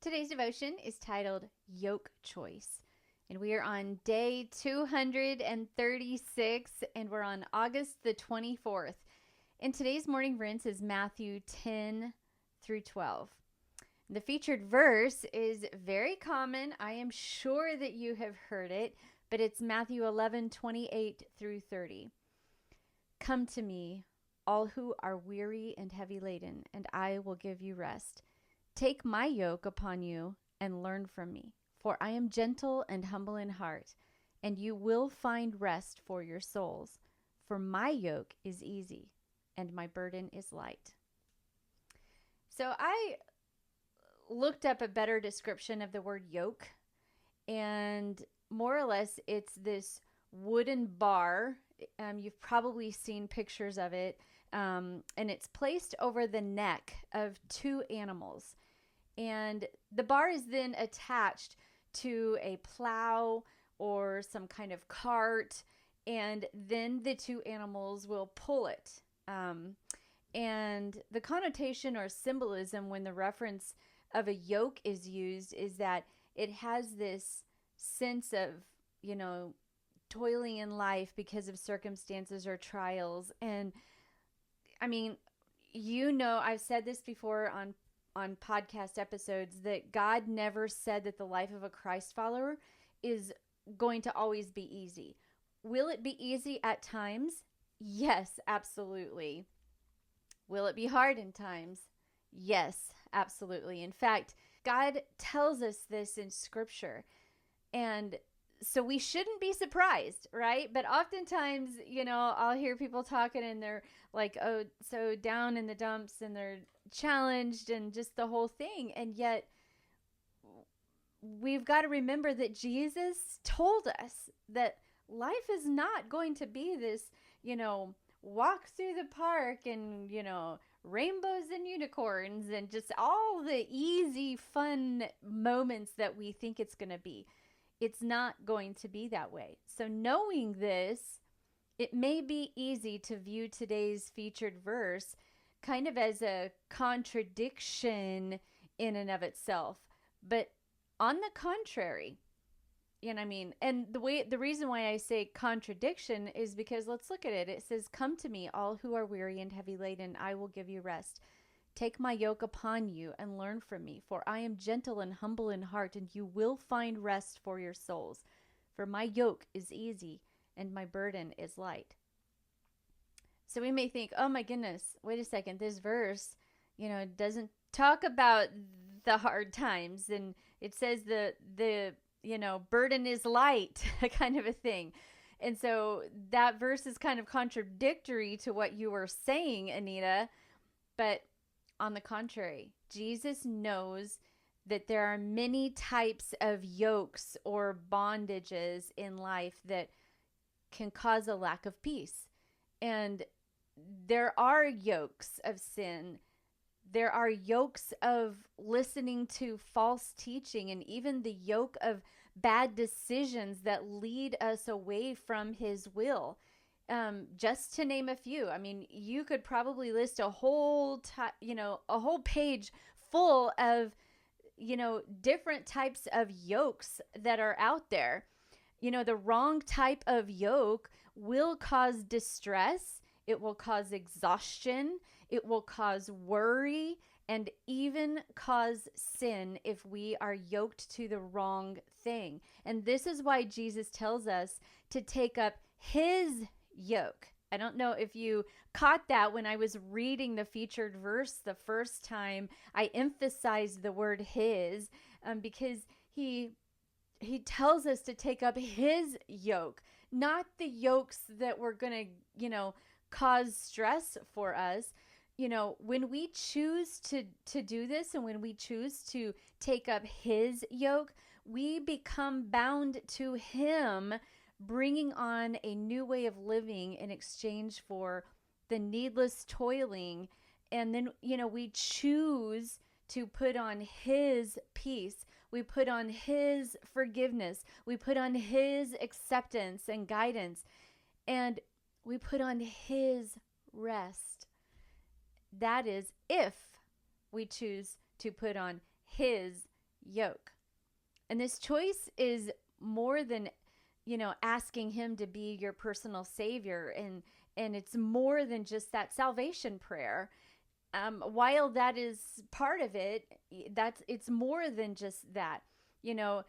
Today's devotion is titled Yoke Choice, and we are on day 236, and we're on August the 24th. And today's morning rinse is Matthew 10 through 12. The featured verse is very common. I am sure that you have heard it, but it's Matthew 11:28 through 30. Come to me, all who are weary and heavy laden, and I will give you rest. Take my yoke upon you and learn from me, for I am gentle and humble in heart, and you will find rest for your souls. For my yoke is easy and my burden is light. So I looked up a better description of the word yoke, and more or less it's this wooden bar. You've probably seen pictures of it, and it's placed over the neck of two animals. And the bar is then attached to a plow or some kind of cart, and then the two animals will pull it. And the connotation or symbolism when the reference of a yoke is used is that it has this sense of, toiling in life because of circumstances or trials. And I mean, I've said this before on podcast episodes that God never said that the life of a Christ follower is going to always be easy. Will it be easy at times? Yes, absolutely. Will it be hard in times? Yes, absolutely. In fact, God tells us this in Scripture. And so we shouldn't be surprised, right? But oftentimes, I'll hear people talking and they're like, oh, so down in the dumps and they're challenged and just the whole thing. And yet we've got to remember that Jesus told us that life is not going to be this, walk through the park and, rainbows and unicorns and just all the easy, fun moments that we think it's going to be. It's not going to be that way. So knowing this, it may be easy to view today's featured verse kind of as a contradiction in and of itself. But on the contrary, And the reason why I say contradiction is because let's look at it. It says, "Come to me, all who are weary and heavy laden, I will give you rest. Take my yoke upon you and learn from me, for I am gentle and humble in heart, and you will find rest for your souls. For my yoke is easy and my burden is light." So we may think, oh my goodness, wait a second, this verse, doesn't talk about the hard times, and it says the burden is light, kind of a thing. And so that verse is kind of contradictory to what you were saying, Anita. But on the contrary, Jesus knows that there are many types of yokes or bondages in life that can cause a lack of peace. And there are yokes of sin. There are yokes of listening to false teaching, and even the yoke of bad decisions that lead us away from His will. Just to name a few. I mean, you could probably list a whole page full of, different types of yokes that are out there. The wrong type of yoke will cause distress. It will cause exhaustion. It will cause worry and even cause sin if we are yoked to the wrong thing. And this is why Jesus tells us to take up His yoke. I don't know if you caught that when I was reading the featured verse the first time. I emphasized the word His because he tells us to take up His yoke, not the yokes that were going to, cause stress for us. When we choose to do this and when we choose to take up His yoke, we become bound to Him, bringing on a new way of living in exchange for the needless toiling. And then, we choose to put on His peace. We put on His forgiveness. We put on His acceptance and guidance. And we put on His rest. That is if we choose to put on His yoke. And this choice is more than, asking him to be your personal savior. And it's more than just that salvation prayer. While that is part of it, it's more than just that. You know,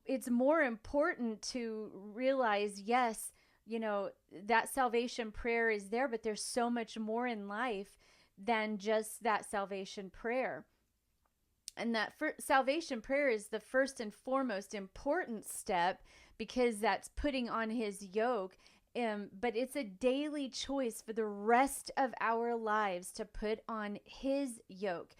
it's more important to realize, yes, that salvation prayer is there, but there's so much more in life than just that salvation prayer. And that salvation prayer is the first and foremost important step, because that's putting on his yoke. But it's a daily choice for the rest of our lives to put on his yoke.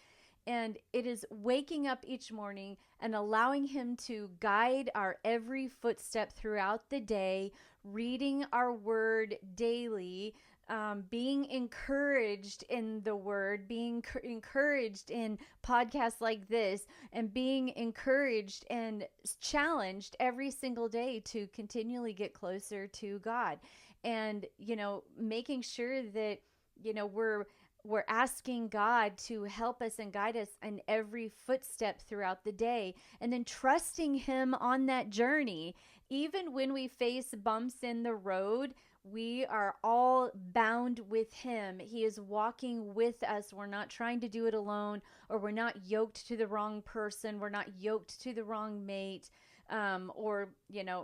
And it is waking up each morning and allowing him to guide our every footstep throughout the day, reading our word daily, being encouraged in the word, being encouraged in podcasts like this, and being encouraged and challenged every single day to continually get closer to God. And, making sure that, we're asking God to help us and guide us in every footstep throughout the day, and then trusting him on that journey. Even when we face bumps in the road, we are all bound with him. He is walking with us. We're not trying to do it alone, or we're not yoked to the wrong person. We're not yoked to the wrong mate, or,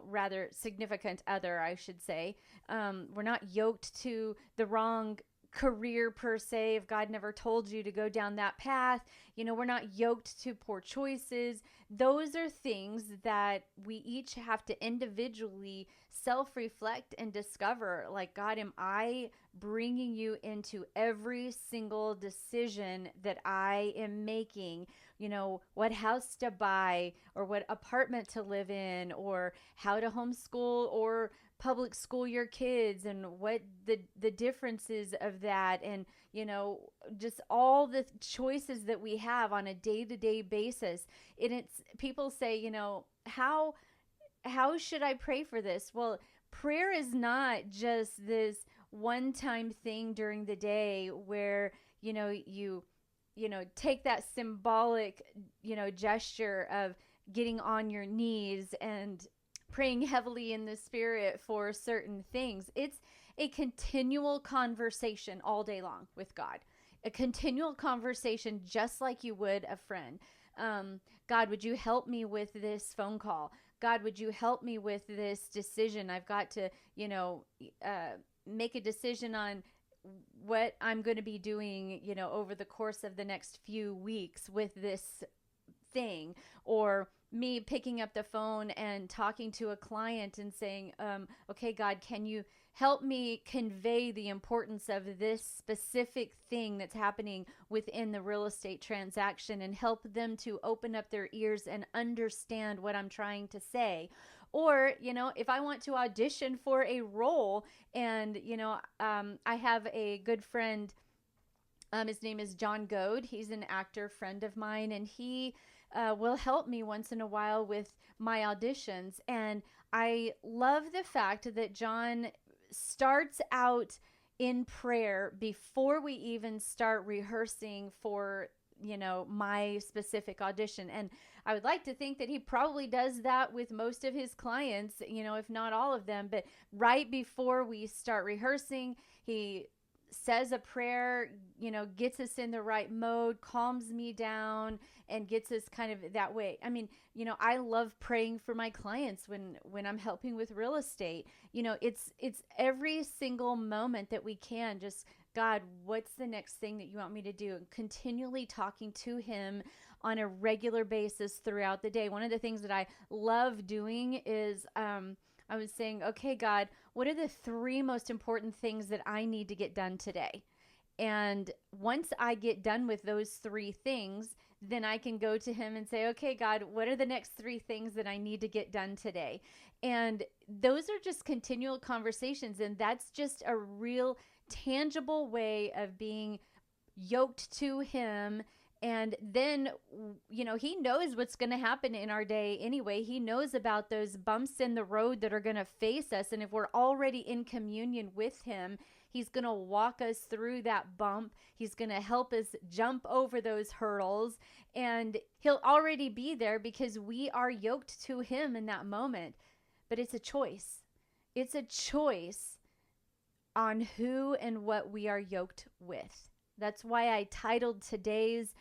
rather significant other, I should say. We're not yoked to the wrong career per se, if God never told you to go down that path. We're not yoked to poor choices. Those are things that we each have to individually self-reflect and discover, like, God, am I bringing you into every single decision that I am making? What house to buy, or what apartment to live in, or how to homeschool or public school your kids, and what the differences of that, and just all the choices that we have on a day-to-day basis. And it's, people say, how should I pray for this? Well, prayer is not just this one-time thing during the day where you take that symbolic gesture of getting on your knees and praying heavily in the spirit for certain things. It's a continual conversation all day long with God, a continual conversation, just like you would a friend. God, would you help me with this phone call? God, would you help me with this decision? I've got to, make a decision on what I'm going to be doing, over the course of the next few weeks with this thing. Or me picking up the phone and talking to a client and saying, okay, God, can you help me convey the importance of this specific thing that's happening within the real estate transaction, and help them to open up their ears and understand what I'm trying to say. Or, if I want to audition for a role, and, I have a good friend, his name is John Goad. He's an actor friend of mine, and he will help me once in a while with my auditions. And I love the fact that John starts out in prayer before we even start rehearsing for, my specific audition. And I would like to think that he probably does that with most of his clients, if not all of them. But right before we start rehearsing, he says a prayer, gets us in the right mode, calms me down, and gets us kind of that way. I mean, I love praying for my clients when I'm helping with real estate. It's every single moment that we can just, God, what's the next thing that you want me to do? And continually talking to him on a regular basis throughout the day. One of the things that I love doing is, I was saying, okay, God, what are the 3 most important things that I need to get done today? And once I get done with those 3 things, then I can go to him and say, okay, God, what are the next 3 things that I need to get done today? And those are just continual conversations. And that's just a real tangible way of being yoked to him And then, he knows what's going to happen in our day anyway. He knows about those bumps in the road that are going to face us. And if we're already in communion with him, he's going to walk us through that bump. He's going to help us jump over those hurdles. And he'll already be there because we are yoked to him in that moment. But it's a choice. It's a choice on who and what we are yoked with. That's why I titled today's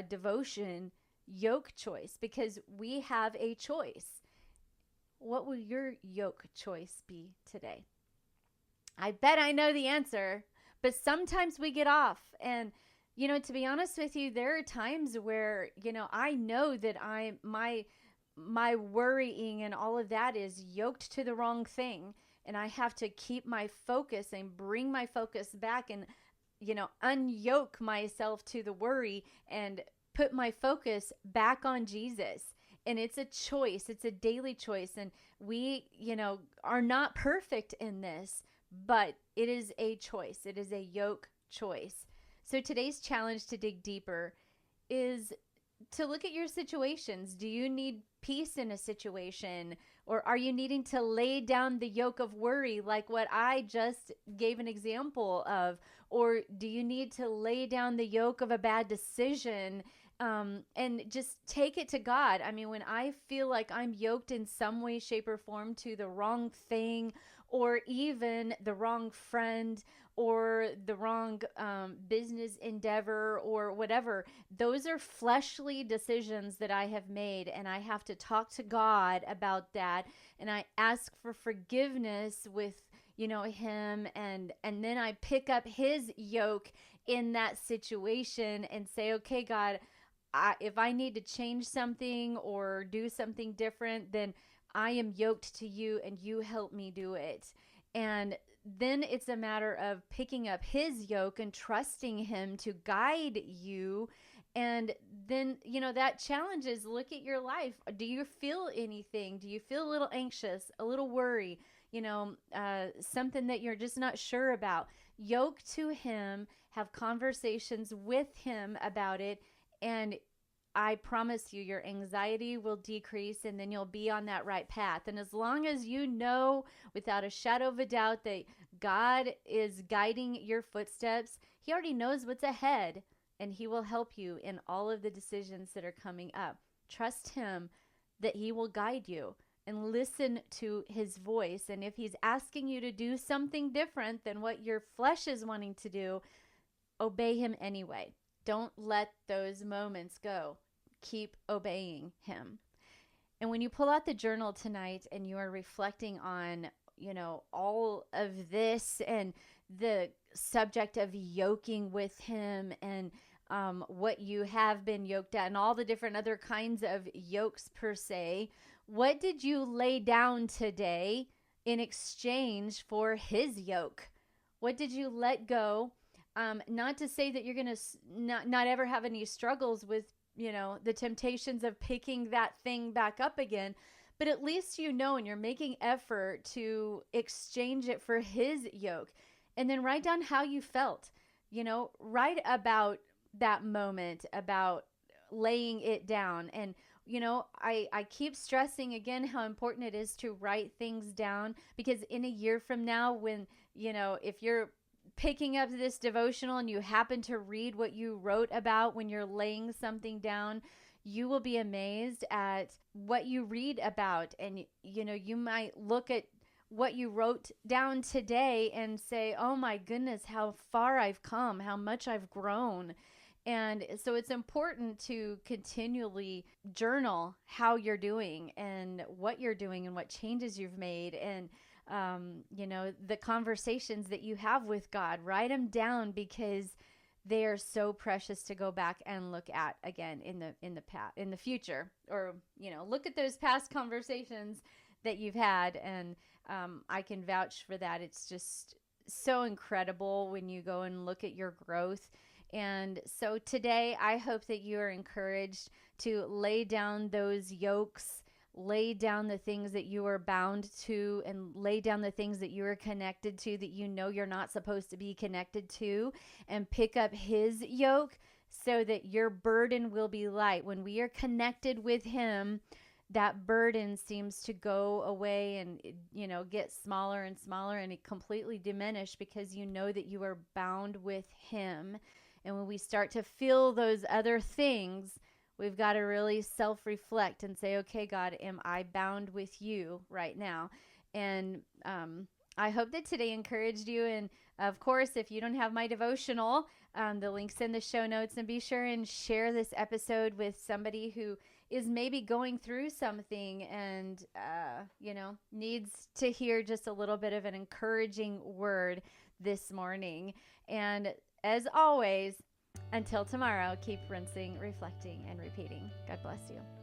devotion Yoke Choice, because we have a choice. What will your yoke choice be today? I bet I know the answer, but sometimes we get off. And, to be honest with you, there are times where, I know that my worrying and all of that is yoked to the wrong thing. And I have to keep my focus and bring my focus back and unyoke myself to the worry and put my focus back on Jesus. And it's a choice. It's a daily choice. And we, are not perfect in this, but it is a choice. It is a yoke choice. So today's challenge to dig deeper is to look at your situations. Do you need peace in a situation? Or are you needing to lay down the yoke of worry like what I just gave an example of? Or do you need to lay down the yoke of a bad decision and just take it to God? I mean, when I feel like I'm yoked in some way, shape, or form to the wrong thing, or even the wrong friend, or the wrong business endeavor, or whatever, those are fleshly decisions that I have made, and I have to talk to God about that, and I ask for forgiveness with him, and then I pick up his yoke in that situation and say, okay, God, if I need to change something or do something different, then I am yoked to you and you help me do it. And then it's a matter of picking up his yoke and trusting him to guide you. And then, that challenge is, look at your life. Do you feel anything? Do you feel a little anxious, a little worry, something that you're just not sure about? Yoke to him, have conversations with him about it, and I promise you, your anxiety will decrease, and then you'll be on that right path. And as long as you know without a shadow of a doubt that God is guiding your footsteps, he already knows what's ahead, and he will help you in all of the decisions that are coming up. Trust him that he will guide you, and listen to his voice. And if he's asking you to do something different than what your flesh is wanting to do, obey him anyway. Don't let those moments go. Keep obeying him. And when you pull out the journal tonight and you are reflecting on, all of this and the subject of yoking with him, and what you have been yoked at, and all the different other kinds of yokes per se, what did you lay down today in exchange for his yoke? What did you let go? Not to say that you're going to not ever have any struggles with, the temptations of picking that thing back up again, but at least and you're making effort to exchange it for his yoke. And then write down how you felt, write about that moment, about laying it down. And, I keep stressing again how important it is to write things down, because in a year from now, when, if you're picking up this devotional and you happen to read what you wrote about when you're laying something down, you will be amazed at what you read about. And, you might look at what you wrote down today and say, oh my goodness, how far I've come, how much I've grown. And so it's important to continually journal how you're doing and what changes you've made, and the conversations that you have with God. Write them down, because they are so precious to go back and look at again in the future, or look at those past conversations that you've had. And I can vouch for that. It's just so incredible when you go and look at your growth. And so today, I hope that you are encouraged to lay down those yokes, lay down the things that you are bound to, and lay down the things that you are connected to that you're not supposed to be connected to, and pick up his yoke. so that your burden will be light. When we are connected with Him, that burden seems to go away and, get smaller and smaller, and it completely diminish because you know that you are bound with Him. And when we start to feel those other things, we've got to really self-reflect and say, okay, God, am I bound with you right now? And I hope that today encouraged you. And of course, if you don't have my devotional, the link's in the show notes. And be sure and share this episode with somebody who is maybe going through something and, needs to hear just a little bit of an encouraging word this morning. And as always, until tomorrow, keep rinsing, reflecting, and repeating. God bless you.